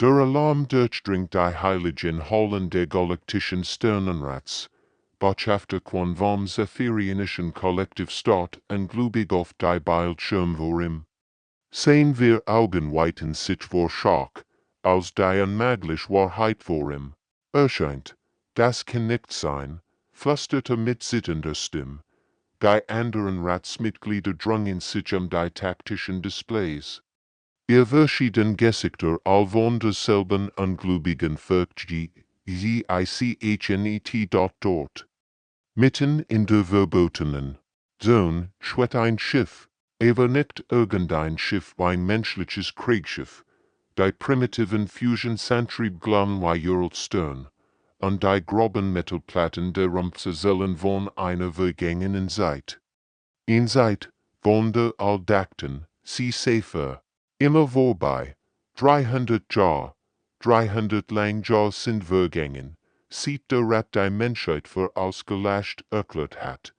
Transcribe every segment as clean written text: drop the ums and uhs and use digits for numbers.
Der Alarm durchdringt die heiligen Hallen der galaktischen Sternenrats. Botschafter quan vom zephyrionischen Kollektivstaat en glubig auf die Bildschirm vorim. Sehen wir Augenweiten sich vor Schock, als die unmögliche Wahrheit vorim. Erscheint, das kann nicht sein, flüsterte mit zitternder Stimme. Die anderen Ratsmitglieder drangen sich die taktischen Displays. Ihr verschieden Gesichter all von derselben ungläubigen Furcht dort. Mitten in der verbotenen Zone schwebt ein Schiff, aber nicht irgendein Schiff wie ein menschliches Kriegsschiff. Die primitiven Fusion-Santrieb wie Stern, und die groben Metallplatten der Rumpfe sollen von einer vergangenen Zeit. In Zeit, von der alldachten, safer. Immer vorbei, 300 Jahre, 300 lang Jahre sind vergangen, sieht der Rat die Menschheit für ausgelöscht erklärt hat.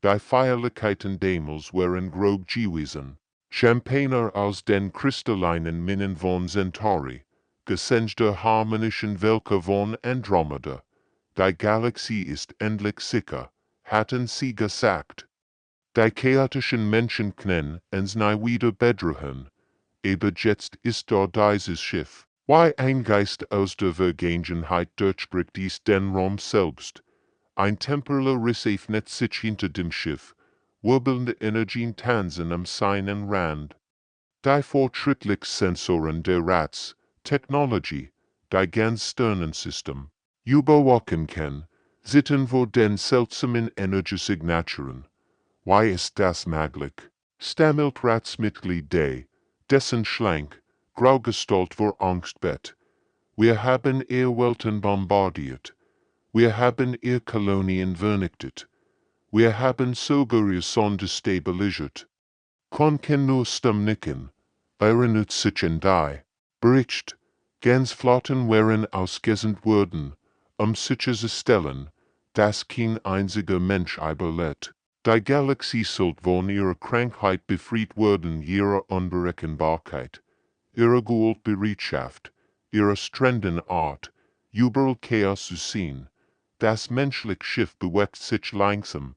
Die Feierlichkeiten damals waren grob gewesen, Champagner aus den kristallinen Minnen von Centauri, gesengte harmonischen Welke von Andromeda. Die Galaxie ist endlich sicher, hatten sie gesagt. Die chaotischen Menschen können uns nie wieder bedrohen. Aber jetzt ist da dieses Schiff, wie ein Geist aus der Vergangenheit durchbricht dies den Raum selbst. Ein temporaler Riss öffnet sich hinter dem Schiff, wirbelnde Energien tanzen am seinen Rand. Die fortschrittlichen Sensoren der Rats, Technologie, die ganz Sternensystem, überwachen kann, sitzen vor den seltsamen Energiesignaturen. Wie ist das möglich? Stammelt Ratsmitglied D. Dessen schlank, grau Gestalt vor Angst bett. Wir haben ihr Welten bombardiert. Wir haben ihr Kolonien vernichtet. Wir haben sogar ihr Sonne destabilisiert. Kann nur stumm nicken. Erinnert sich an die Bericht. Ganz Flotten waren ausgesandt worden, sich zu stellen, dass kein einziger Mensch überlebt. Die Galaxie sollte von ihrer Krankheit befreit werden, ihrer Unberechenbarkeit, ihrer Gewaltbereitschaft, ihrer strengen Art, überall Chaos zu sehen. Das menschliche Schiff bewegt sich langsam.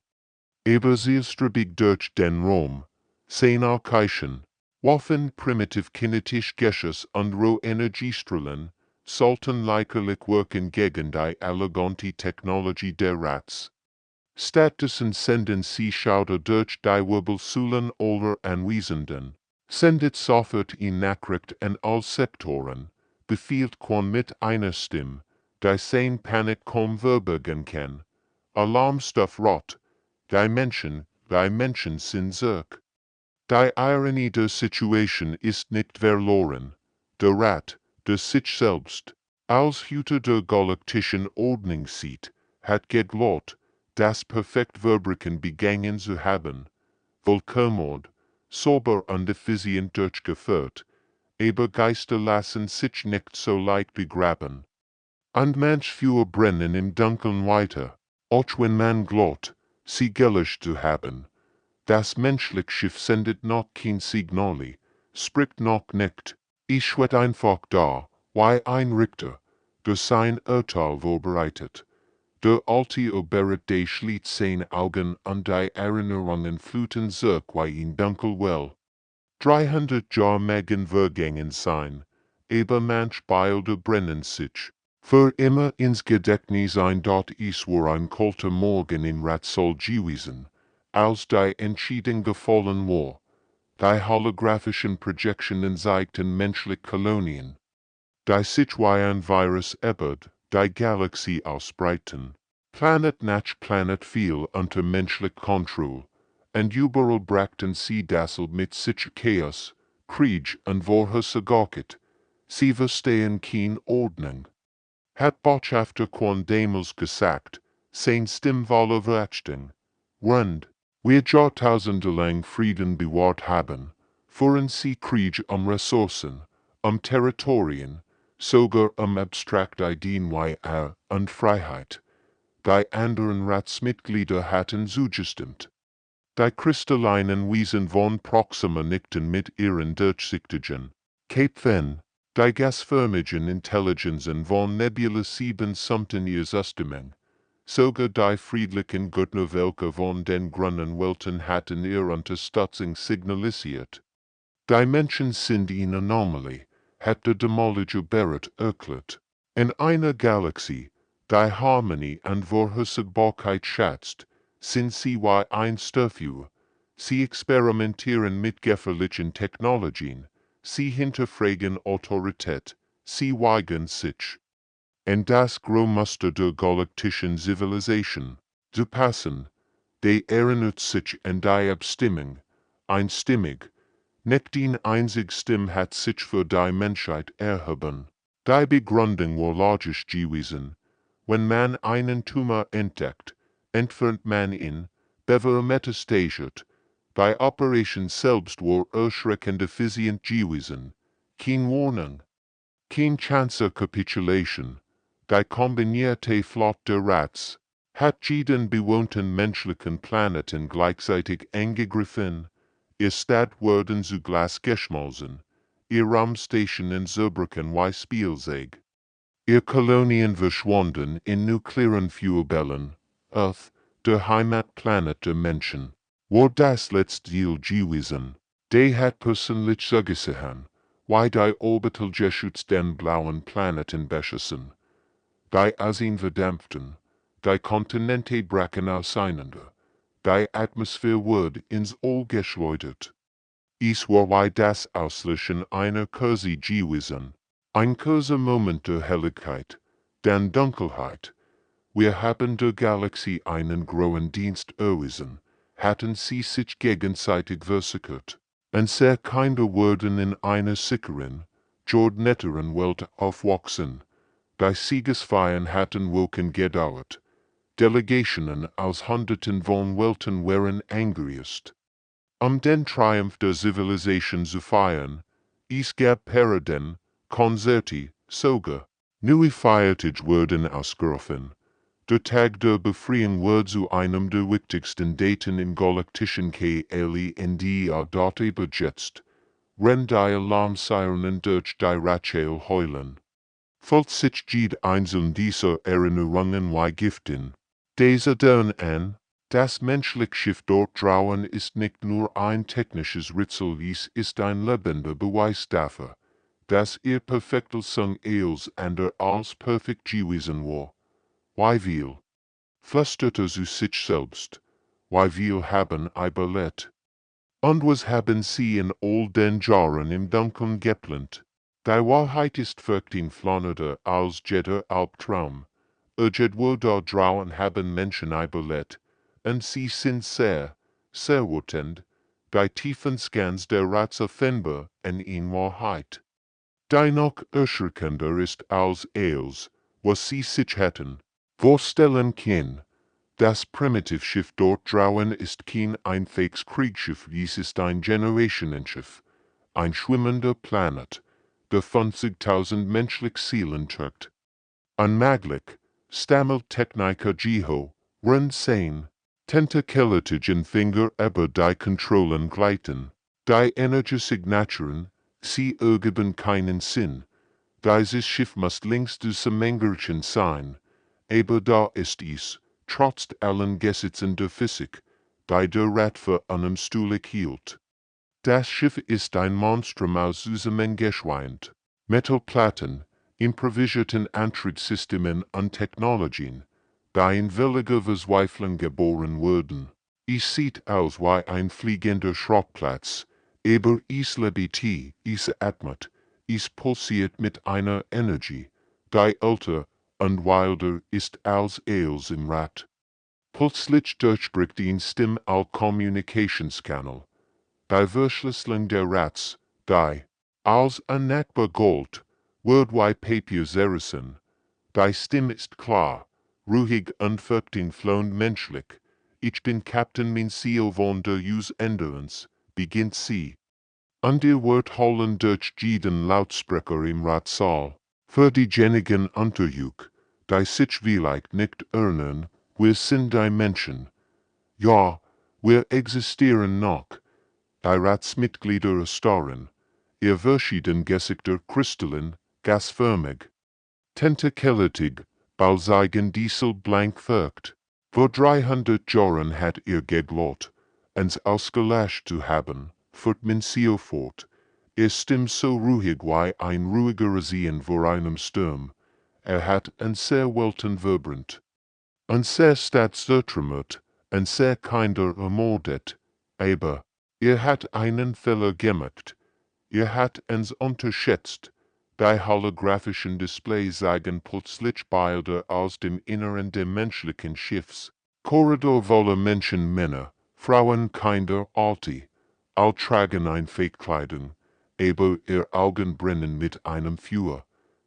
Aber sie strebig durch den Raum, sehen Archaischen, Waffen primitiv kinetisch Gesches und Roh-Energiestrahlen, sollten leicherlich wirken gegen die elegante Technologie der Rats. Stattdessen senden sie Schauder durch die Wirbelsäulen aller Anwesenden, sendet sofort in Nachricht an all Sektoren, befiehlt quan mit einer Stimme, die sein Panik kaum verbergen kann. Alarmstuff rot, die Menschen sind zurück. Die Ironie der Situation ist nicht verloren. Der Rat, der sich selbst, als Hüter der galaktischen Ordnung sieht, hat geglaubt, das perfekt Verbrechen begangen zu haben. Vollkommend, sauber und effizient durchgeführt, aber Geister lassen sich nicht so leicht begraben. Und manch Feuer brennen im Dunkeln weiter, auch wenn man glaubt, sie gelöscht zu haben. Das menschliche Schiff sendet noch kein Signal, spricht noch nicht, es steht einfach da, wie ein Richter, der sein Urteil vorbereitet. Der alte Oberrichter schließt seine Augen und die Erinnerungen fluten zurück wie in Dunkelwell. 300 Jahre mögen vergangen sein, aber manch Bilder brennen sich. Für immer ins Gedächtnis ein dort ist war ein kalter Morgen in Ratsol gewesen, als die Entscheidung gefallen war. Die holographischen Projektionen zeigten menschliche Kolonien. Die sich wie ein Virus ebert, die Galaxie ausbreiten. Planet nach Planet fiel unter menschliche Kontrolle, und überall brachten sie dasselbe mit sich Chaos, Krieg und Vorhersaget. Sie verstehen keine Ordnung. Hat Botschafter quan damals gesagt, sein Stimmvolle Verachtung. Rund, wir Jahrtausende lang Frieden bewahrt haben, führen sie Krieg Ressourcen, Territorien, sogar abstrakte Ideen wie und Freiheit. Die anderen Ratsmitglieder hatten zugestimmt. Die kristallinen Wesen von Proxima nickten mit ihren durchsichtigen Käpfen. Die gasförmigen Intelligenzen von Nebula 7 ihres Astimeng. Sogar die friedlichen Götter welche von den Grünen Welten hatten ihr Unterstützung signalisiert. Die Menschen sind in Anomalie, hat der damalige Barrett erklärt. In einer Galaxie, die Harmonie und Vorhersehbarkeit schätzt, sind sie wie ein Störfeuer. Sie experimentieren mit gefährlichen Technologien, sie hinterfragen Autorität, sie weigern sich. En das Großmuster der galaktischen Zivilisation, zu passen, die erinnert sich an die Abstimmung, einstimmig, nicht die einzige Stimme hat sich für die Menschheit erhoben. Die Begründung war logisch gewesen. Wenn man einen Tumor entdeckt, entfernt man ihn, bevor metastasiert. Die Operation selbst war erschreckend effizient gewesen. Keine Warnung, keine Chance Capitulation. Die kombinierte Flotte der Rats hat jeden bewohnten menschlichen Planeten gleichzeitig angegriffen. Ihr Stadt wurden zu Glas geschmolzen, ihr Raumstationen zerbröcken wie Spielzeug. Ihr Kolonien verschwanden in nuklearen Fuelbällen. Earth, der Heimatplanet der Menschen, war das letzte Ziel gewesen. Die hat persönlich zugesehen, wie die Orbitalgeschütz den blauen Planeten beschossen. Die Asien verdampften, die Kontinente brachen auseinander, die Atmosphäre wurde ins All geschleudert. Es war wie das Auslöschen einer Kurse gewesen, ein kurzer Moment der Helligkeit, dann Dunkelheit. Wir haben der Galaxie einen großen Dienst erwiesen, hatten sie sich gegenseitig versichert, und sehr Kinder wurden in einer sicheren, netteren Welt aufwachsen. Die Siegesfeiern hatten Wochen gedauert. Delegationen aus Hunderten von Welten waren angereist, den Triumph der Zivilisation zu feiern. Es gab Paraden, Konzerte, sogar neue Feiertage wurden ausgerufen. Der Tag der Befreiung wurde zu einem der wichtigsten Daten im galaktischen Kalender übersetzt. Wenn die Alarmsirenen durch die Rachel heulen, folgt sich jede einzelne dieser Erinnerungen wie Giften. Diese Dern an, das menschliche Schiff dort draußen ist nicht nur ein technisches Rätsel, es ist ein lebender Beweis dafür, dass ihr perfektes Sung eels ander als perfekt gewesen war. Wie viel flüsterte zu sich selbst, wie viel haben überlebt. Und was haben sie in all den Jahren im Dunkeln geplant? Die Wahrheit ist flüchtiger als jeder Albtraum. Irgendwo da draußen haben Menschen überlebt, und sie sind sehr wütend. Die tiefen Scans der Rats erfindbar in Wahrheit. Die noch erschreckender ist als alles, was sie sich hätten vorstellen können. Das Primitivschiff dort draußen ist kein einziges Kriegsschiff, dies ist ein Generationenschiff, ein schwimmender Planet, der 50.000 menschliche Seelen trägt. Unmöglich, stammelt Techniker Jeho, ren sein, tentakelitigen Finger über die Kontrollen gleiten, die Energiesignaturen, sie ergeben keinen Sinn. Dieses Schiff muss links des Mengerchen sein, aber da ist es, trotz allen Gesetzen der Physik, die der Rat für einem Stuhl hielt. Das Schiff ist ein Monstrum aus zusammengeschweißt. Metallplatten, improvisierten Antriebssystemen und Technologien, die in völliger Verzweiflung geboren wurden. Es sieht aus wie ein fliegender Schrottplatz, aber es lebt, es atmet, es pulsiert mit einer Energie, die älter und wilder ist als alles im Rat. Plötzlich durchbricht die Stimme al Kommunikationskanal. Die Verschlüsselung der Rats, die, als unnachbar Gold, worldwide Papier zerrissen. Die Stimme ist klar, ruhig und flown menschlich. Ich bin Captain mein Ziel von der Änderens, beginnt sie. Und ihr Wort holen durch jeden Lautsprecher im Ratssaal. Für diejenigen unter euch, die sich vielleicht nicht erinnern, wir sind die Menschen. Ja, wir existieren noch. Die Ratsmitglieder erstarren. ihr verschieden Gesichter kristallin, gasförmig. Tentakellertig, balzeigen Diesel blank wirkt. Vor 300 Jahren hat ihr geglaubt, ans ausgelöscht zu haben, fuhrt Mencio fort. Ihr Stimm so ruhig wie ein ruhiger Seen vor einem Sturm. Hat ein sehr welten vibrant. Ein sehr staatsertrümmert, ein sehr kinder ermordet. Aber, ihr hat einen Fehler gemacht. Ihr hat uns unterschätzt. Die holographischen Displays zeigen plötzlich Bilder aus dem Inneren des menschlichen Schiffs. Korridor voller Menschen, Männer, Frauen, Kinder, Alte. All tragen ein Fake-Kleidung, aber ihr Augen brennen mit einem Feuer,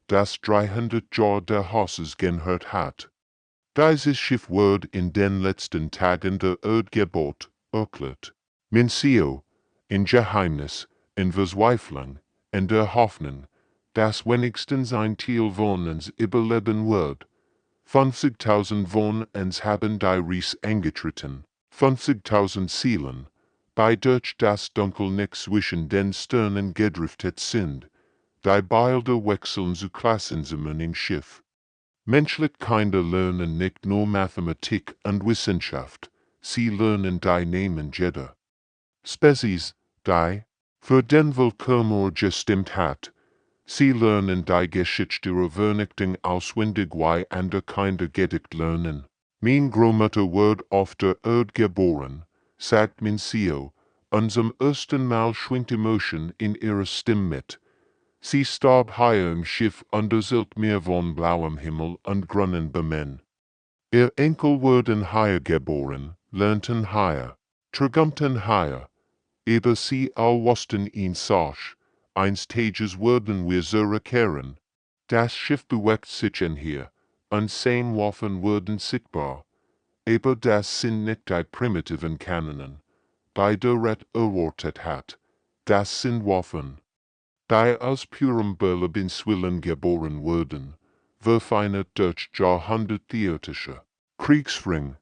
das 300 Jahre der Horses gehört hat. Dieses Schiff wird in den letzten Tagen der Erdgeburt erklärt. Mencio, in Geheimnis, in Verzweiflung, in der Hoffnung, dass wenigstens ein Teil von uns überleben wird. 50.000 von uns haben die Reise angetreten, 50.000 Seelen, bei durch das Dunkel nicht zwischen den Sternen gedriftet sind. Die Bilder wechseln zu Klassenzimmern im Schiff. Menschliche Kinder lernen nicht nur Mathematik und Wissenschaft, sie lernen die Namen jeder Spezies, die für den Weltraum gestimmt hat. Sie lernen die Geschichte der Vernichtung auswendig wie andere Kinder gedicht lernen. Mein Großmutter wird auf der Erde geboren, sagt Mencio, und zum ersten Mal schwingt Emotion in ihrer Stimme mit. Sie starb hier im Schiff unter Meer von blauem Himmel und grünen Bäumen. Ihr Enkel wurden hier geboren, lernten hier, träumten hier, aber sie all wussten ihn Sache. Eines Tages werden wir zurückkehren. Das Schiff bewegt sich in hier, und seine Waffen werden sichtbar. Aber das sind nicht die primitiven Kanonen, bei der Red erwartet hat. Das sind Waffen, die aus purem Berlebenswillen geboren wurden, verfeinert durch jahrhunderttheoretische Kriegsführung.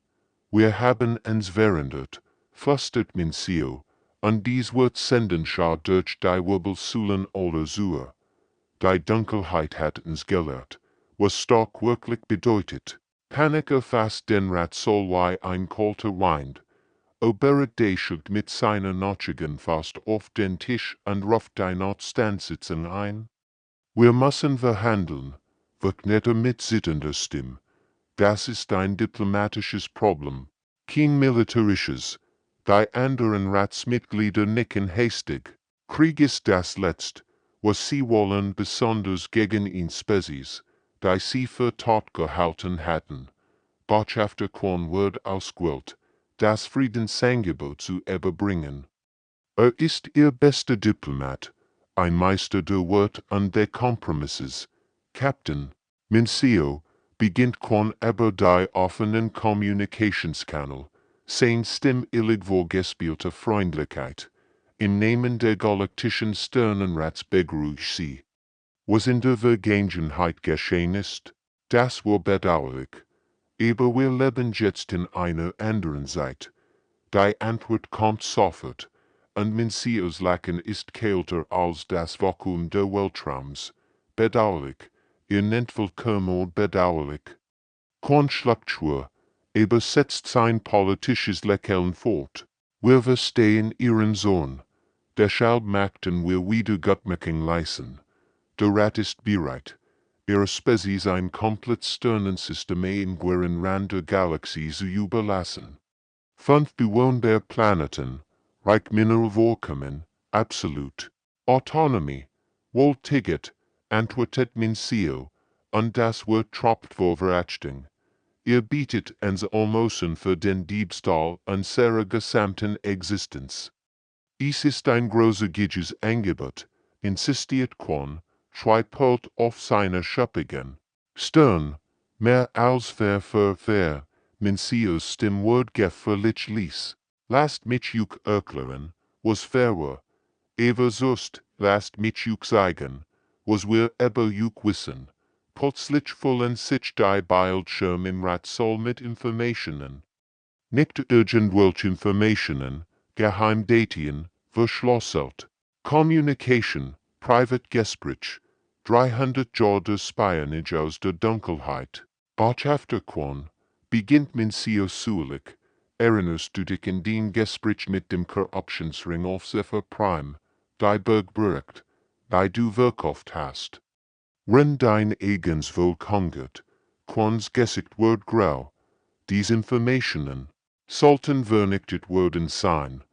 Wir haben uns verändert, flüstert Mencio, und dies wird senden schar durch die Wirbelsäulen oder Sur. Die Dunkelheit hat uns gelehrt, was stark wirklich bedeutet. Panik erfasst den Rat soll wie ein kalter Wind. Schlägt mit seiner Notchigen fast auf den Tisch und ruft die Notstandsitzung ein. Wir müssen verhandeln, wird netter mit sittender Stimme. Das ist ein diplomatisches Problem, kein militärisches. Die anderen Ratsmitglieder nicken hastig. Krieg ist das Letzte, was sie wollen, besonders gegen ihn Spezies, die sie für tot gehalten hatten. Botschafter Korn wird ausgewählt, das Friedensangebot zu überbringen. Ist ihr bester Diplomat, ein Meister der Wort und der Kompromisses. Captain Mencio beginnt Korn über die offenen Kommunikationskanal, sein Stimm illig vorgespielte Freundlichkeit. Im Namen der galaktischen Sternenrats begrüßt sie. Was in der Vergangenheit geschehen ist, das war bedauerlich. Aber wir leben jetzt in einer anderen Zeit. Die Antwort kommt sofort, und Mencios Lachen ist kälter als das Vakuum der Weltraums. Bedauerlich, ihr nennt vollkommen bedauerlich. Korn schluckt schwur, aber setzt sein politisches Lächeln fort. Wir verstehen ihren Sohn. Deshalb möchten wir Wiedergutmachung leisten. Der Rat ist bereit. Ihre Spezies ein komplett Sternensystem in gueren Rand der Galaxie zu überlassen. 5 bewohnbare Planeten, reich Mineralvorkommen, absolut. Autonomie, wohltiget, antwortet Mencio, und das wird tropft vor Verachtung. Ihr bietet uns Almosen für den Diebstahl unserer gesamten Existenz. Es ist ein großzügiges Angebot, insistiert Korn, schweigt auf seine Schöppigen. Stern, mehr als fair, Mencios Stimme wird gefährlich ließ. Lasst mich juk erklären, was fair war. Aber sonst, lasst mich juk sagen, was wir über juk wissen. Plötzlich füllen sich die Bildschirm im Ratsal mit Informationen. Nicht irgendwelche Informationen, Geheimdatien, verschlosselt. Communication, private Gesprich, 300 Jahr der Spionage aus der Dunkelheit. Auch afterquan, beginnt Mincio Sulik, erinnerst du dich in den Gesprich mit dem Korruptionsring auf Zephyr Prime, die Bergbericht, die du verkauft hast. Wenn dein eigens Volk hungert, quans Gesicht wird grau, dies Informationen sollten vernichtet werden sein,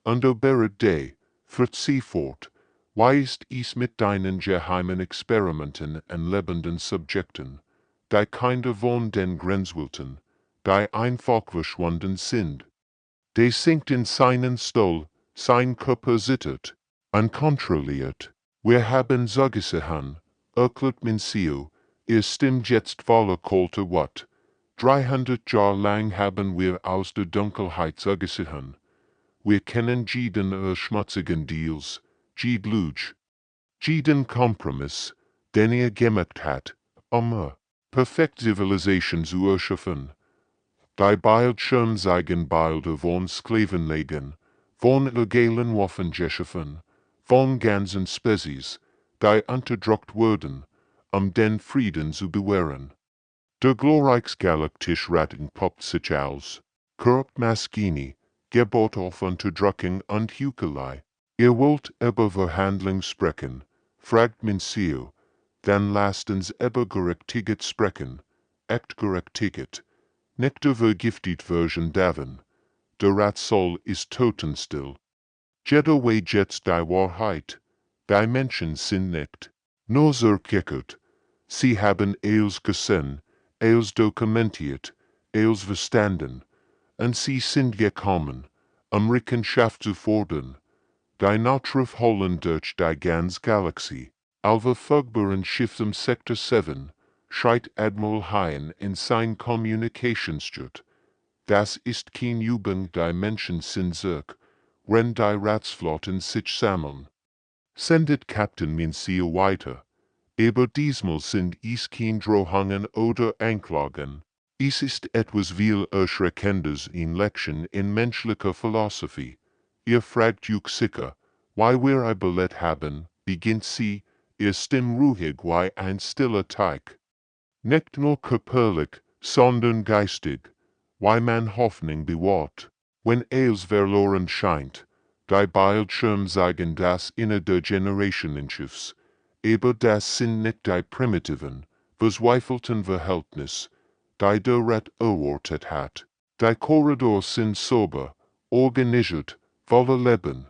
und obere day, verzieh fort, weißt is mit deinen geheimen Experimenten en lebenden Subjekten, die Kinder von den Grenzwilten, die einfach verschwunden sind. Die sinkt in seinen Stall, sein Körper zittert, unkontrolliert. Wir haben zugesehen, erklärt Mincio, ihr stimmt jetzt voller Kolte wat. 300 Jahre lang haben wir aus der Dunkelheit zugesehen. Wir kennen jeden schmutzigen Deals, jed Lüge, jeden Kompromiss, den gemacht hat, perfekt Zivilisation zu erschaffen. Die Bildschirm zeigen Bilder von Sklavenlegen, von illegalen Waffengeschichten, von ganzen Spezies, die unterdrückt wurden, den Frieden zu bewahren. Der glorreichs Galaktisch Rating poppt sich aus, korrupt Maschini, Gebot auf Unterdrückung und Heuchelei. Ihr wollt über Verhandlung sprechen, fragt Mincio, dann lasst uns über gerechtigt sprechen, echt gerechtigt. Nicht der vergiftet Version davon. Der Rat soll ist totenstill. Jeder weiß jetzt die Wahrheit. Die Menschen sind nicht nur zerkickert. Sie haben eils gesehen, eils dokumentiert, eils verstanden, und sie sind gekommen, Rechenschaft zu fordern. Die Notruf holen durch die ganze Galaxie. Alva verfügbaren Schiff im Sektor 7, schreit Admiral Hien in sein Kommunikationsjet. Das ist kein Übung, die Menschen sind zurück, wenn die Ratsflotten sich sammeln. Sendet Captain Mincio weiter. Aber diesmal sind es kein Drohungen oder Anklagen. Es ist etwas viel Erschreckendes in Lektien in menschlicher Philosophie. Ihr fragt euch sicher, why wir ein Ballett haben, beginnt sie, ihr Stimm ruhig wie ein stiller Teig. Nicht nur körperlich, sondern geistig, why man Hoffnung bewahrt. Wenn es verloren scheint, die Bildschirm zeigen das inner der Generationenschiffs, aber das sind nicht die primitiven, verzweifelten Verhältnis, die der Rat erwartet hat. Die Korridors sind sauber, organisiert, voller Leben.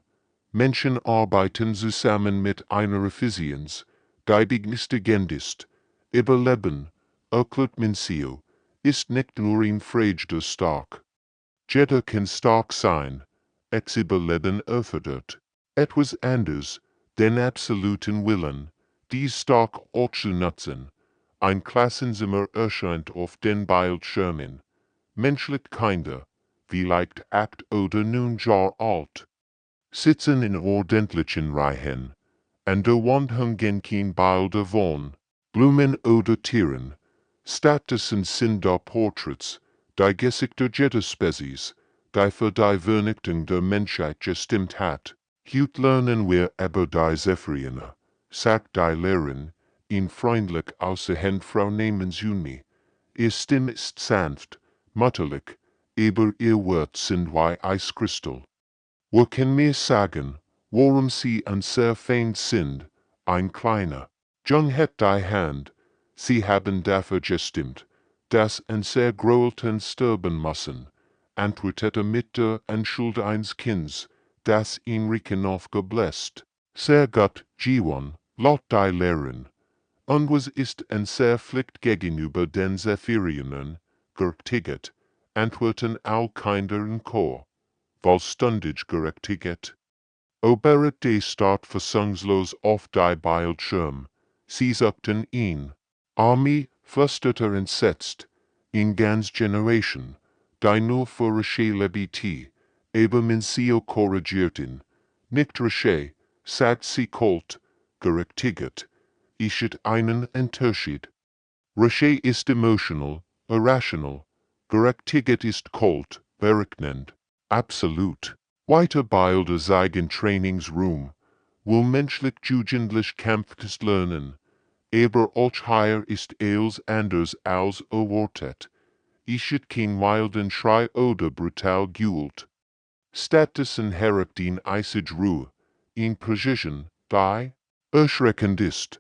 Menschen arbeiten zusammen mit einer Effizienz, die beängstigend ist. Überleben, erklärt Mincio, ist nicht nur ein Frage stark. Jeder kann stark sein, es Überleben erfordert. Etwas anderes, den absoluten Willen, dies stark auszunutzen. Ein Klassenzimmer erscheint auf den Bildschirmen. Menschlich Kinder, vielleicht 8 oder 9 Jahre alt, sitzen in ordentlichen Reihen. An der Wand hängen kein Bilder von Blumen oder Tieren. Stattdessen sind da Porträts, die Gesichter jeder Spezies, die für die Vernichtung der Menschheit gestimmt hat. Heute lernen wir über die Zephyriner, sagt die Lehrerin, ihn freundlich aus der Hand Frau Namens-Juni. Ihr Stimme ist sanft, mutterlich, aber ihr Wort sind wie Eiskristall. Wir können mir sagen, worum sie an sehr fein sind, ein kleiner. Jung het die Hand, sie haben dafür gestimmt, dass ein sehr Großeltern sterben müssen, antwortete mit der Anschuld eines Kinds, das ihn Rieken aufgebläst. Sehr gut, G1, laut die Lehrerin. Und was ist ein sehr Pflicht gegenüber den Zephyrinern, gerechtigt, antworten all Kinder in Chor. Vollständig gerechtigt. Oberet de start versangslos auf die Bildschirm. Sie sagten ihn. Armee flüsterte entsetzt. In ganz Generation. Die nur für Rache lebiti. Aber Mincio korrigierten. Nicht Rache, sagt sie kalt, gerechtigt. Ischet einen Unterschied. Rache ist emotional, irrational. Gerechtigt ist kalt, berechnend. Absolut. Weiter Bilder zeigen Trainingsroom, wo menschlich jugendlich kämpftes Lernen, aber auch higher ist als anders als erwartet. Ischet kein wilden Schrei oder brutal Gewalt. Stattdessen herrscht in eisig Ruhe, in Precision, die erschreckend ist.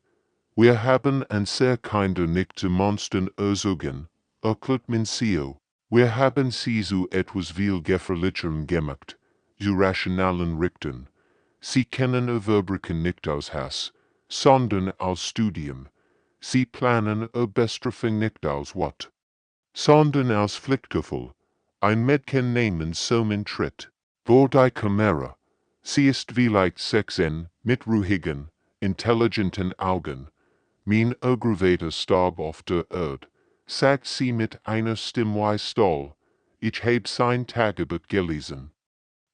Wir haben ein sehr kinder nicht zu Monstern erzogen, erklärt Mencio. Wir haben sie zu etwas viel gefährlicherem gemacht, zu rationalen Richtern. Sie kennen Überblicken nicht aus Hass, sondern aus Studium. Sie planen Bestrafung nicht aus What, sondern aus Pflichtgefühl. Ein Mädchen nehmen so man tritt. Vor die Kamera. Sie ist vielleicht 16, mit ruhigen, intelligenten Augen. Mein aggravater Stab auf der Erde, sagt sie mit einer Stimme wie Stahl. Ich heb sein Tagebuch gelesen.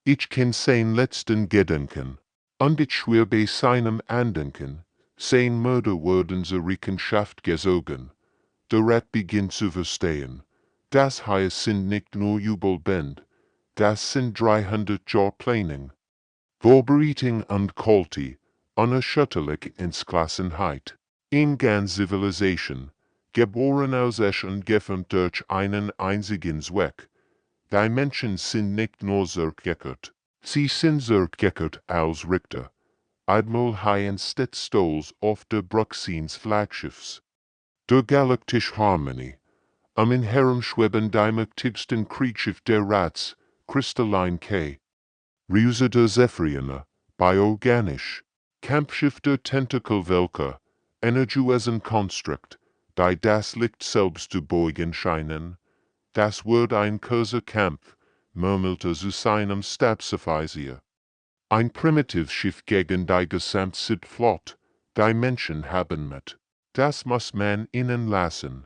Ich kenn sein letzten Gedanken. Und ich schwör bei seinem Andenken, sein Mörder werden zur Rechenschaft gezogen. Der Rat beginnt zu verstehen. Das hier sind nicht nur Jubelband, das sind 300 Jahre Planning. Vorbereitung und Qualität, unerschütterlich Entschlossenheit. In ganz Zivilisation, geboren aus Esch und geformt durch einen einzigen Zweck. Die Menschen sind nicht nur zurückgekehrt, sie sind zurückgekehrt als Richter. Admiral High-Stead Stolz auf der Brucksins Flaggschiffs. Der Galaktische Harmonie. Am in herumschweben die mächtigsten Kriegsschiff der Rats, Kristallin K. Ruse der Zephyriene, bioorganisch. Kampfschiff der Tentakelwelker, energiösen Konstrukt, die das Licht selbst zu beugen scheinen. Das wird ein kurzer Kampf, murmelte zu seinem Stabsoffizier. Ein Primitivschiff gegen die gesamte Flotte, die Menschen haben mit. Das muss man ihnen lassen.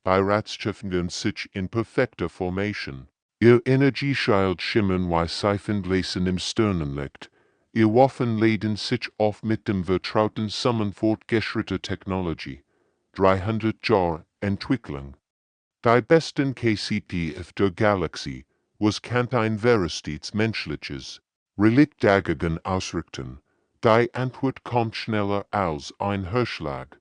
Die Ratsschiffen sich in perfekter Formation. Ihr Energieschild schimmern wie Seifenbläschen im Sternenlicht. Ihr Waffen laden sich auf mit dem vertrauten Summen fortgeschrittener Technologie. 300 Jahre Entwicklung. Die besten KCP der Galaxie, was kann ein Veristiz menschliches, Reliktdagigen ausrichten. Die Antwort kommt schneller als ein Hörschlag.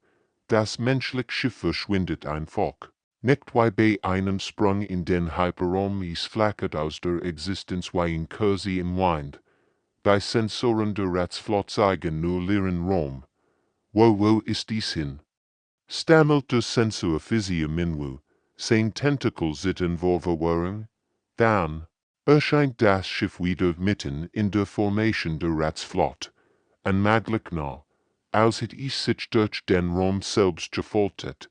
Das menschliche Schiff verschwindet einfach. Nicht wie bei einem Sprung in den Hyperraum, es flackert aus der Existenz wie ein Kursi im Wind. Die Sensoren der Ratsflot zeigen nur leeren Raum. Wo ist dies hin? Stammelt der Sensor Physio Minwu, sein Tentakel sitten vorverwahren? Dann erscheint das Schiff wieder mitten in der Formation der Ratsflot. Unmöglich nah, als hätte es sich durch den Raum selbst gefoltert.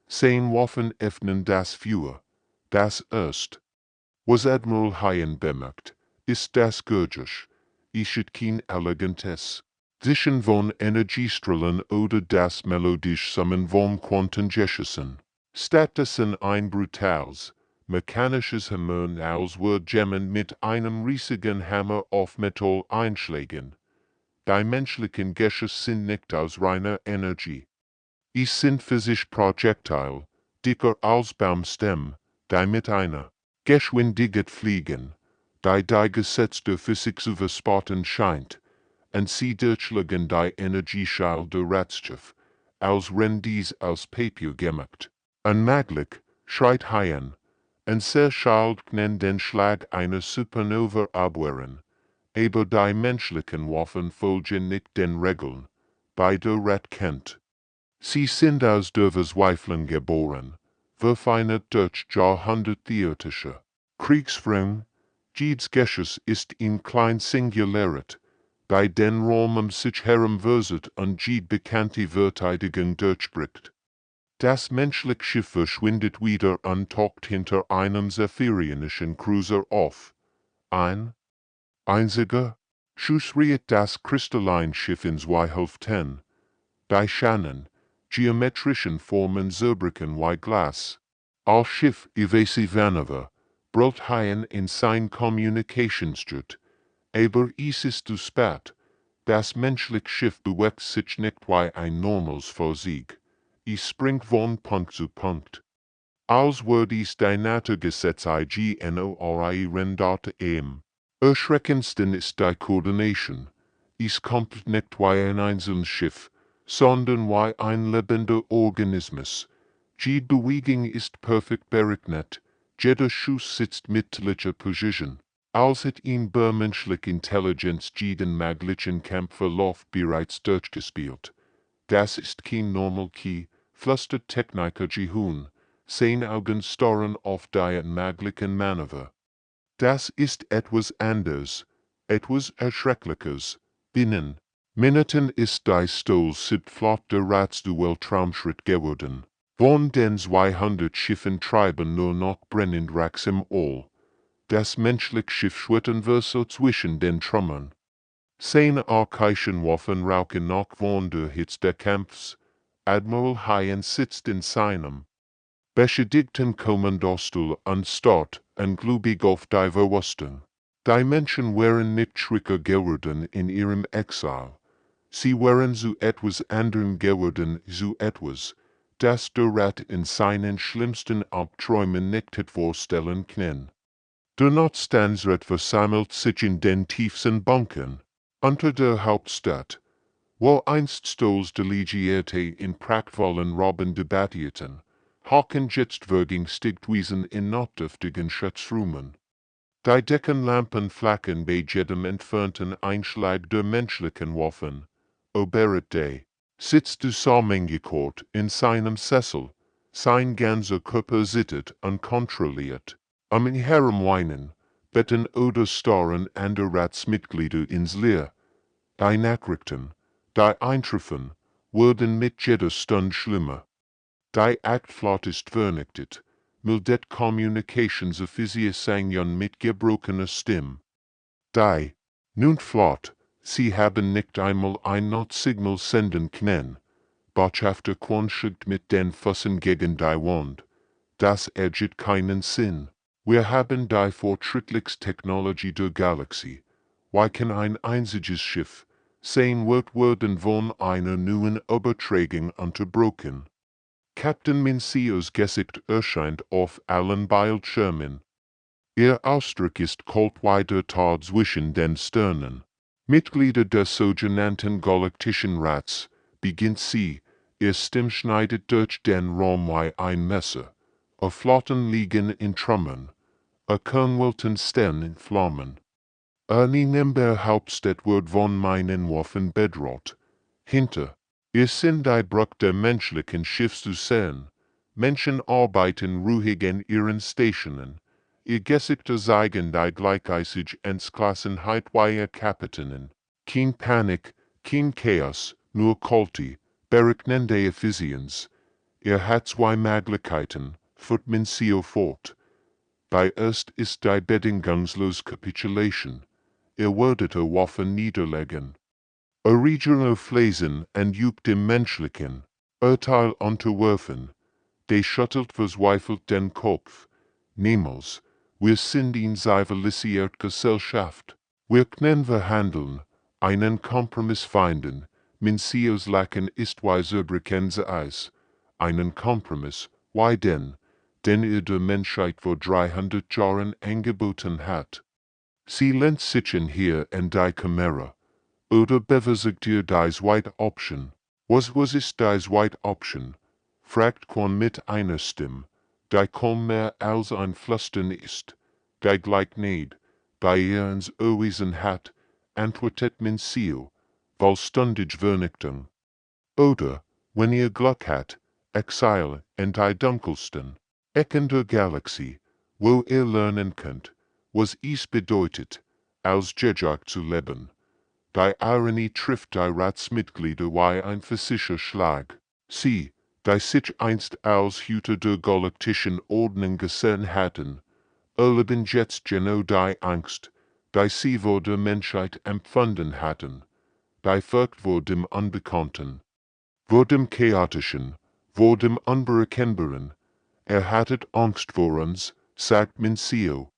Sein Waffen öffnen das Feuer. Das erst, was Admiral Hyen bemerkt, ist das Gurgisch. Ischet kein elegantes. Zwischen von Energiestrahlen oder das melodisch Summen von Quantengeschissen. Stattdessen ein brutales, mechanisches Hämmern als würde Gemmen mit einem riesigen Hammer auf Metall einschlagen. Die menschlichen Geschichten sind nicht aus reiner Energie. Es sind physisch Projektile, dicker als Baumstämme, die mit einer Geschwindigkeit fliegen, die Gesetz der Physik zu verspotten scheint, und sie durchschlagen die Energieschale der Ratschiff, als wenn dies aus Papier gemacht. Unmöglich, schreit Hyen, und sehr schalt kann den Schlag einer Supernova abwehren, aber die menschlichen Waffen folgen nicht den Regeln, bei der Rat kennt. Sie sind aus der Verzweiflung geboren, verfeinert durch jahrhunderttheoretische Kriegsfremd, jedes Geschiss ist in klein Singularit, die den Raum um sich herum verset und jede bekannte Verteidigung durchbricht. Das menschliche Schiff verschwindet wieder und taucht hinter einem zephyrionischen Cruiser auf. Ein einziger Schuss riet das Kristallinschiff in 2 Hälften. Die Schannen, geometrischen Formen zerbrüchen wie Glas. Als Schiff evasivanova, brüllt Hyen in sein Kommunikationsjet. Aber es ist zu spät. Das menschliche Schiff bewegt sich nicht wie ein normales Fahrzeug. Es springt von Punkt zu Punkt. Als würde es die Naturgesetz ignorieren. Erschreckendsten ist die Koordination. ist komplett nicht wie ein einzelnes Schiff, sondern wie ein lebender Organismus. Die Bewegung ist perfekt berechnet, jeder Schuss sitzt mittlicher Position. Als het in menschliche Intelligenz jeden möglichen Kampfverlauf bereits durchgespielt. Das ist kein normal Key, flüstert Techniker Jihun, seine Augen starren auf die möglichen Manöver. Das ist etwas anderes, etwas Erschreckliches. Binnen Minuten ist die Stolz-Flot der Weltraumschritt geworden. Von den 200 Schiffen treiben nur noch brennend Wracks im All. Das menschliche Schiff schwirrt so zwischen den Trümmern. Seine archaischen Waffen rauchen noch von der Hitze des Kampfs. Admiral Hyen sitzt in seinem beschädigten Kommandostuhl anstarrt ungläubig auf die Verwüstung. Die Menschen wären nicht schwächer geworden in ihrem Exil. Sie wären zu etwas anderem geworden, zu etwas, das der Rat in seinen schlimmsten Albträumen nicht hätte vorstellen können. Der Notstandsrat versammelt sich in den tiefsten Bunkern, unter der Hauptstadt, wo einst Stolz Delegierte in prachtvollen Robben debattierten, hocken jetzt Würgungstigtwiesen in notdürftigen Schatzrumen. Die Deckenlampen flackern bei jedem entfernten Einschlag der menschlichen Waffen. Oberete sitzt zusammengekehrt in seinem Sessel, sein ganzer Körper zittert unkontrolliert. Ihn herumweinen, betten oder starren andere Ratsmitglieder ins Leer. Die Nachrichten, die eintreffen, werden mit jeder Stunde schlimmer. Die Aktflot ist vernichtet, mildet Communications Officier sagen mit gebrochener Stimme. Die, nun Flot, sie haben nicht einmal ein Notsignal senden können. Botschafter quanscht mit den Füßen gegen die Wand. Das ergibt keinen Sinn. Wir haben die fortschrittlichste Technologie der Galaxie. Wie kann ein einziges Schiff sein wird werden von einer neuen Übertragung unterbrochen? Captain Mencios Gesicht erscheint auf allen Bildschirmen. Ihr Ausdruck ist kalt wie der Tag zwischen den Sternen. Mitglieder des sogenannten Galaktischen Rats, beginnt sie, ihr Stimme schneidet durch den Raum wie ein Messer. Flotten liegen in Trümmern. Kernwelten stehen in Flammen. Nie nimmer Hauptstadt wird von meinen Waffen bedroht. Hinter ihr sind die Bruch der menschlichen Schiff zu sehen. Menschen arbeiten ruhig in ihren Stationen. Ihr Gesichter zeigen die gleichzeitig Entschlossenheit wie Kapitänen. Kein Panik, kein Chaos, nur kalte, berechnende Effizienz. Ihr hat zwei Möglichkeiten, fuhrt Mencio fort. Bei erst ist die bedingungslos Capitulation. Ihr werdet Waffen niederlegen. Regional Fläsen entjuckt dem menschlichen Urteil unterwerfen. De schüttelt verzweifelt den Kopf. Niemals, wir sind in zivilisiert Gesellschaft. Wir können verhandeln, einen Kompromiss finden. Mencios Lachen ist wie Zerbrechende Eis. Einen Kompromiss, wie den der Menschheit vor 300 Jahren angeboten hat. Sie lehnt sich hier in die Kamera. Oder beversigt ihr die White Option? Was ist die White Option? Fragt Quan mit einer Stimme, die kaum mehr als ein Flüstern ist. Die gleich nicht, bei ihr ins Ohrwesen hat, antwortet Mencio, vollständig Vernichtung. Oder, wenn ihr Glück hat, Exil in die dunkelsten Ecken der Galaxie, wo ihr lernen könnt, was es bedeutet, als Jedi zu leben. Die Ironie trifft die Ratsmitglieder wie ein physischer Schlag. Sie, die sich einst als Hüter der galaktischen Ordnung gesehen hatten, erleben jetzt genau die Angst, die sie vor der Menschheit empfunden hatten, die Furcht vor dem Unbekannten, vor dem Chaotischen, vor dem Unberechenbaren. Hattet Angst vor uns, sagt Mencio.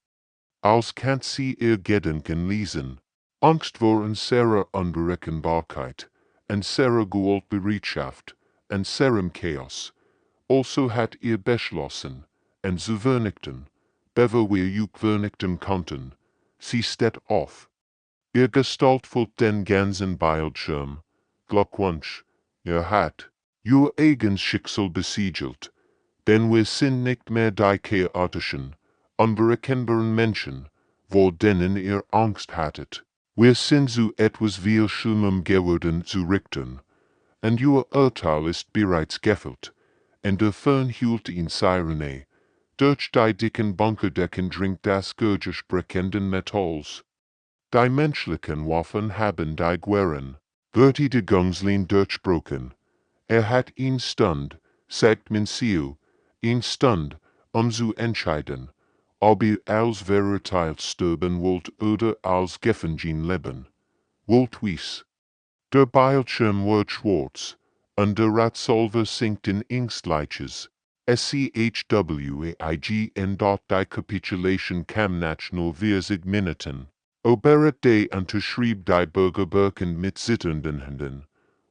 Als kann sie ihr Gedanken lesen. Angst vor unserer Unberechenbarkeit, unserer Gewaltbereitschaft, unserem Chaos. Also hat ihr beschlossen, zu vernichten, bevor wir vernichten konnten. Sie steht auf. ihr gestaltvoll den ganzen Bildschirm. Glückwunsch, ihr hat ihr eigenes Schicksal besiegelt, denn wir sind nicht mehr die chaotischen, unberechenbaren Menschen, vor denen ihr Angst hattet. Wir sind zu etwas viel Schlimmem geworden zu richten, und ihr Urteil ist bereits gefällt, und der Föhn hielt ihn Sirene. Durch die dicken Bunkerdecken dringt das Gurgisch brechenden Metalls. Die menschlichen Waffen haben die Guerren, Verteidigungslinien durchbrochen. Hat ihn Stund, sagt man Ziel, ihn Stund, zu entscheiden, ob als Verurteilt sterben wollt oder als Gefangen leben. Wollt wies. Der Bildschirm wird schwarz, und der Ratsolver sinkt in Angstleiches. SCHWAIG die Capitulation kam nach nur 40 Minuten. Oberet de unterschrieb die Bürgerbürgen mit zitternden Händen.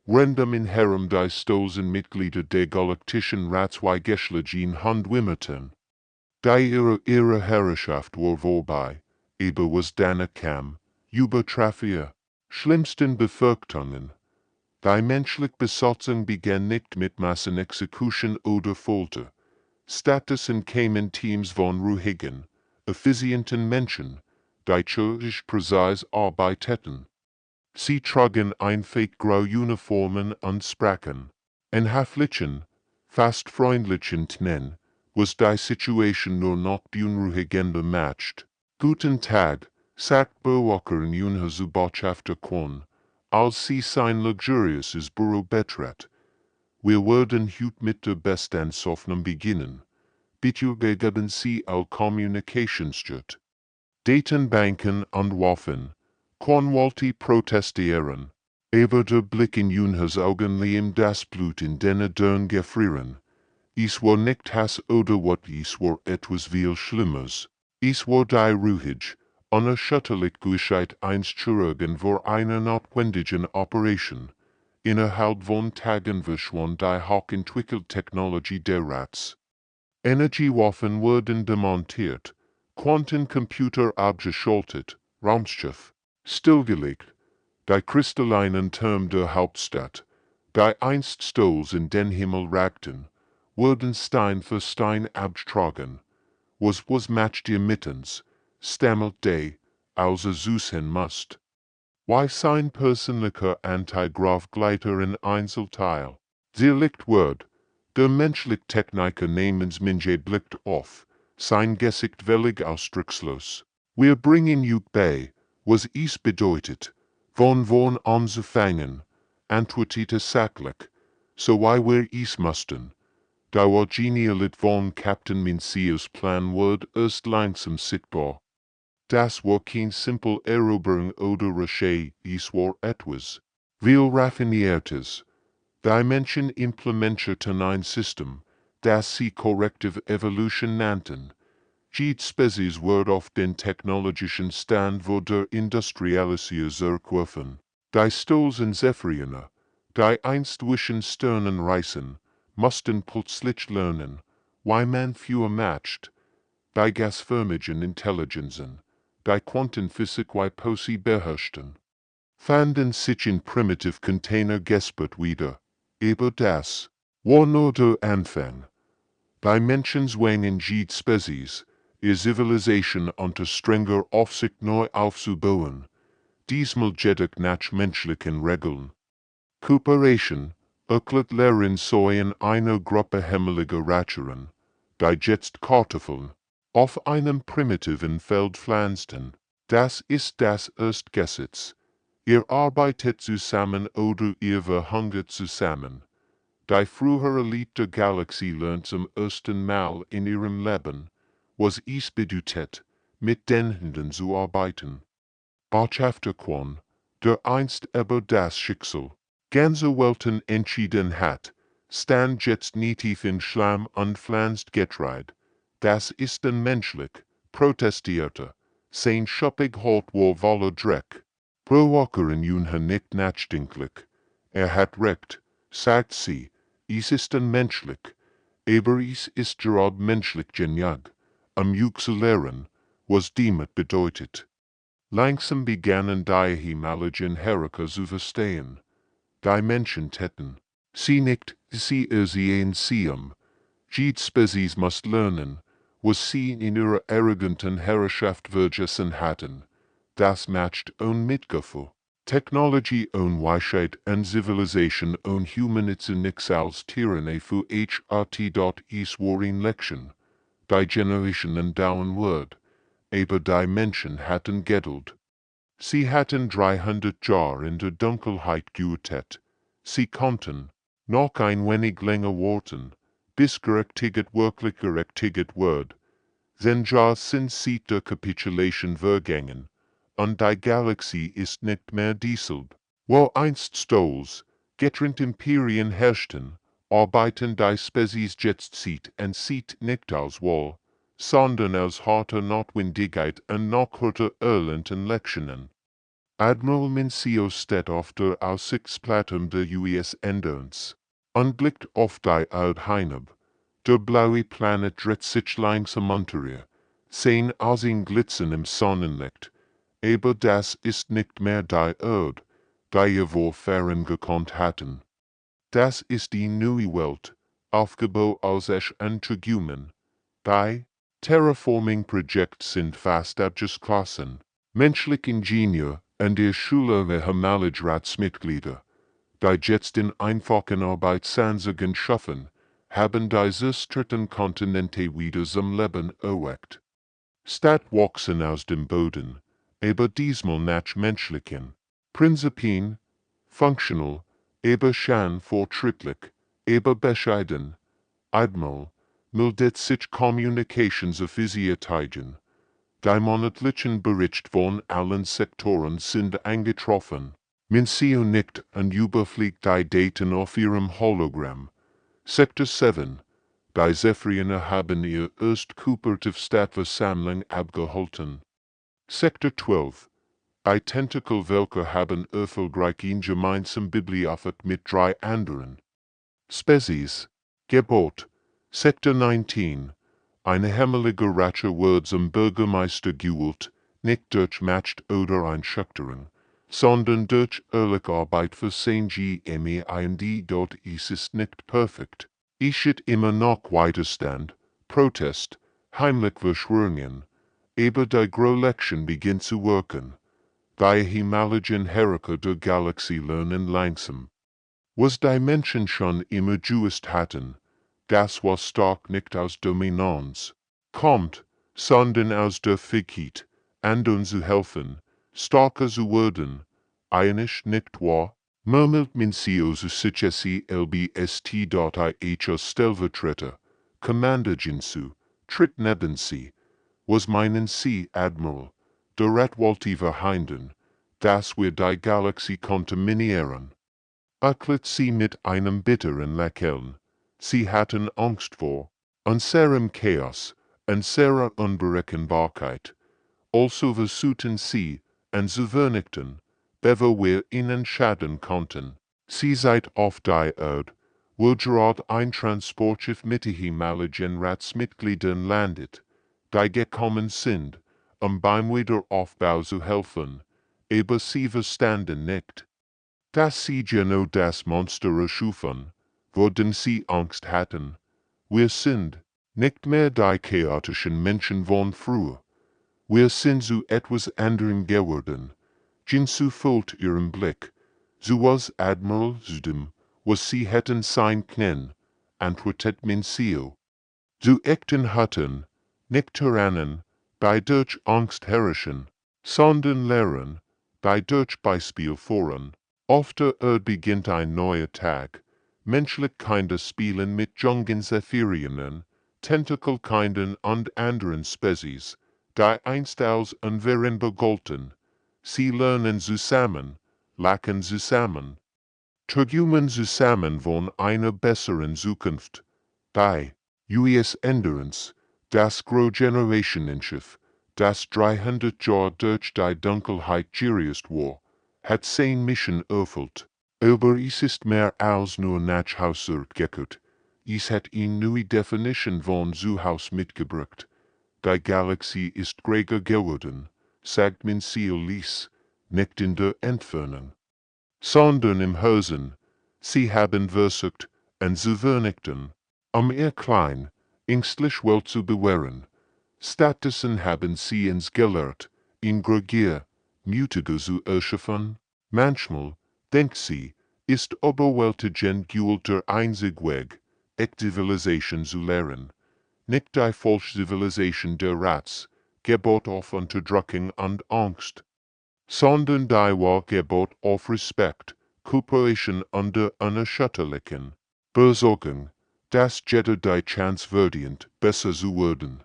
Random in Herem die Stoßen Mitglieder der Galaktischen HFY-Geschichten handwimmerten. Die ihre Herrschaft war vorbei, aber was danach kam, Übertraffier, schlimmsten Befürchtungen. Die menschliche Besatzung begann nicht mit Massenexekution oder Folter. Stattdessen kamen Teams von ruhigen, effizienten Menschen, die chirurgisch präzise arbeiteten. Sie trugen einfach graue Uniformen und sprachen. In höflichen, fast freundlichen Tonen, was die Situation nur noch beunruhigender macht. Guten Tag, sagt Beobachter in Unser Botschafter Quan, als sie sein luxuriöses Büro betrat. Wir werden heute mit der Bestandsaufnahme beginnen. Bitte geben Sie all Kommunikationsjet. Datenbanken und Waffen. Quan wollte protestieren. Aber der Blick in Unhers Augen ihm das Blut in den Dörn gefrieren. Es war nicht Hass oder what es war etwas viel Schlimmes. Es war die ruhig, unerschütterlich Gewissheit einst Chirurgen vor einer notwendigen Operation. Innerhalb von Tagen verschwand die hochentwickelte Technologie der Rats. Energiewaffen wurden demontiert, Quantencomputer abgeschaltet, Raumschiff stillgelegt, die kristallinen Türme der Hauptstadt, die einst stolz in den Himmel ragten, wurden Stein für Stein abgetragen. Was macht ihr mittens, stammelt de, als Zeus hin must. Why sein persönlicher Antigrafgleiter in Einzelteil? Der Lichtwort, der menschliche Techniker namens Minje blickt auf, sein Gesicht völlig ausdruckslos. Wir bringen euch bei, was es bedeutet, von anzufangen, antwortete sachlich, so wie wir es mussten. Da war genialit von Captain Mencius Plan wird erst langsam sichtbar. Das war kein simpel Eroberung oder Rache, es war etwas viel raffiniertes. Die Menschen implementierten ein System, das sie Corrective Evolution nannten. Jede Spezies wird auf den technologischen Stand vor der Industrialisierung zurückgeworfen. Die stolzen Zephyriner, die einst zwischen Sternen reisen, mussten plötzlich lernen, wie man Feuer macht. Die gasförmigen Intelligenzen, die Quantenphysik wie sie beherrschten, fanden sich in primitive Container gesperrt wieder. Aber das war nur der Anfang. Die Menschen zwangen jede Spezies, ihre Zivilisation unter strenger Aufsicht neu aufzubauen, diesmal jedoch nach menschlichen Regeln. Kooperation erklärt Lehrerin so in einer Gruppe himmeliger Ratscheren, die jetzt Kartoffeln auf einem primitiven Feld pflanzten. Das ist das Erstgesetz. Ihr arbeitet zusammen oder ihr verhungert zusammen. Die frühere Elite der Galaxie lernt zum ersten Mal in ihrem Leben, was es bedeutet, mit den Händen zu arbeiten. Botschafter Quan, der einst über das Schicksal ganze Welten entschieden hat, stand jetzt tief in Schlamm und pflanzt Getreide. Das ist ein menschlich, protestierte, sein schuppig Haut war voller Dreck. Beobachtern Junha nicht nachdenklich. Hat recht, sagt sie, es ist ein menschlich, aber es ist gerade menschlich genug, zu lernen, was damit bedeutet. Langsam begannen die Himmaligen Herker zu verstehen. Die Menschen täten sie nicht, sie sehen sehen. Jede Spezies must lernen, was sie in ihrer arroganten Herrschaft vergessen hatten. Das macht ohne Mitgefühl. Technology ohne Weisheit und Civilization ohne Humanität nix als Tyrannie für HRT. Waren Lection. Die Generationen dauern wird, aber die Menschen hatten Geduld. Sie hatten 300 Jahre in der Dunkelheit gewartet. Sie konnten noch ein wenig länger warten, bis wirklich gerechtigt wird. 10 Jahre sind seit der Kapitulation vergangen, und die Galaxie ist nicht mehr dieselbe. Wo einst Stols, getrennte Imperien herrschten, arbeiten die Spezies jetzt und sieht nicht als Wall, sondern als harte Notwendigkeit und nachharte erlernten Lektionen. Admiral Mencio steht auf der Aussichtsplattform der US-Endurance und blickt auf die Erde hinab. Der blaue Planet dreht sich langsam unter ihr, sehen aus ihm glitzern im Sonnenlicht, aber das ist nicht mehr die Erde, die ihr vorfahren gekonnt hatten. Das ist die neue Welt, aufgebaut aus Asch und Tragümen. Die Terraforming-Projekte sind fast abgeschlossen. Menschliche Ingenieur und der Schule der Himmaligratsmitglieder, die jetzt in einfachen Arbeitsanzügen schaffen, haben die zerstörten Kontinente wieder zum Leben erweckt. Stadt wachsen aus dem Boden, aber diesmal nach menschlichen Prinzipien, functional, aber schon fortschrittlich, aber bescheiden. Einmal meldet sich Kommunikationsaufsicherteigen. Die monatlichen Bericht von allen Sektoren sind eingetroffen. Mencio nickt und überfliegt die Daten auf ihrem Hologramm. Sektor 7. Die Zephyrianer haben ihr Erst-Cooperative-Stadtversammlung abgehalten. Sektor 12. Die Tentakelvölker haben erfolgreich in gemeinsam Bibliothek mit 3 anderen Spezies Gebot. Sektor 19. Eine hämmerliche Rache wird zum Bürgermeister gewählt, nicht durch Macht oder Einschüchterung, sondern durch ehrliche Arbeit für sein GMEIND. Es ist nicht perfekt. Es ist immer noch Widerstand, Protest, heimliche Verschwörungen, aber die Großlektion beginnt zu wirken. Die Himmaligen Herrscher der Galaxie lernen langsam. Was die Menschen schon immer gewusst hatten, das was stark nicht aus Dominanz kommt, sondern aus der Fähigkeit, anderen zu helfen, starker zu werden, einig nicht wahr? Murmelt Mencio zu sich LBST.IH Stellvertreter, Commander Jinsu, tritt neben sie. Was meinen Sie, Admiral? Der Rat wollte verhindern, dass wir die Galaxie kontaminieren. Erklärt sie mit einem bitteren Lächeln. Sie hatten Angst vor unserem Chaos, unserer Unberechenbarkeit. Also versuchten sie, und zu vernichten, bevor wir ihnen schaden konnten. Sie seid auf der Erde, wo gerade ein Transportschiff mit Himmaligen Ratsmitgliedern landet, die gekommen sind, beim Wiederaufbau zu helfen, aber sie verstanden nicht, dass sie genau das Monster erschufen, wovon sie Angst hatten. Wir sind nicht mehr die chaotischen Menschen von früher. Wir sind zu etwas anderem geworden. Jinsu folgt ihrem Blick. So was Admiral zu dem, was sie hätten sein können, antwortet Mencio. Zu echten Hatten, nicht Tyrannen, die durch Angst herrschen, sondern lehren, die durch Beispiel voran. Auf der Erde beginnt ein neuer Tag. Menschliche spielen mit jungen Zephyrianern, Tentakelkindern und anderen Spezies, die einst als unveränderbar galten. Sie lernen zusammen, lachen zusammen, träumen zusammen von einer besseren Zukunft. Die US-Endurance, das Grow-Generation-Schiff, das 300 Jahre durch die Dunkelheit gereist war, hat sein Mission erfüllt. Aber es ist mehr als nur nach Hause zurückgekehrt. Es hat eine neue Definition von Zuhause mitgebracht. Die Galaxie ist größer geworden. sagt min Ziel ließ, nicht in der Entfernung, sondern im Hausen. Sie haben versucht, en zu vernichten, ihr klein, ängstlich wohl zu bewahren. Stattdessen haben sie uns gelehrt, in Gregier, mutiger zu erschaffen. Manchmal, denkt sie, ist überwältigend Geld der einzige Weg, echte Zivilisation zu lehren. Nicht die Volkszivilisation der Rats, Gebot auf Unterdrückung und Angst, sondern die wahre Gebot auf Respekt, Kooperation unter unerschütterlichen Besorgung, dass jeder die Chance verdient, besser zu werden.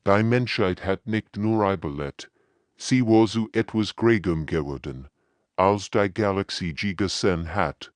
Die Menschheit hat nicht nur überlebt, sie war zu etwas Gregem geworden, als die Galaxie gesehen hat.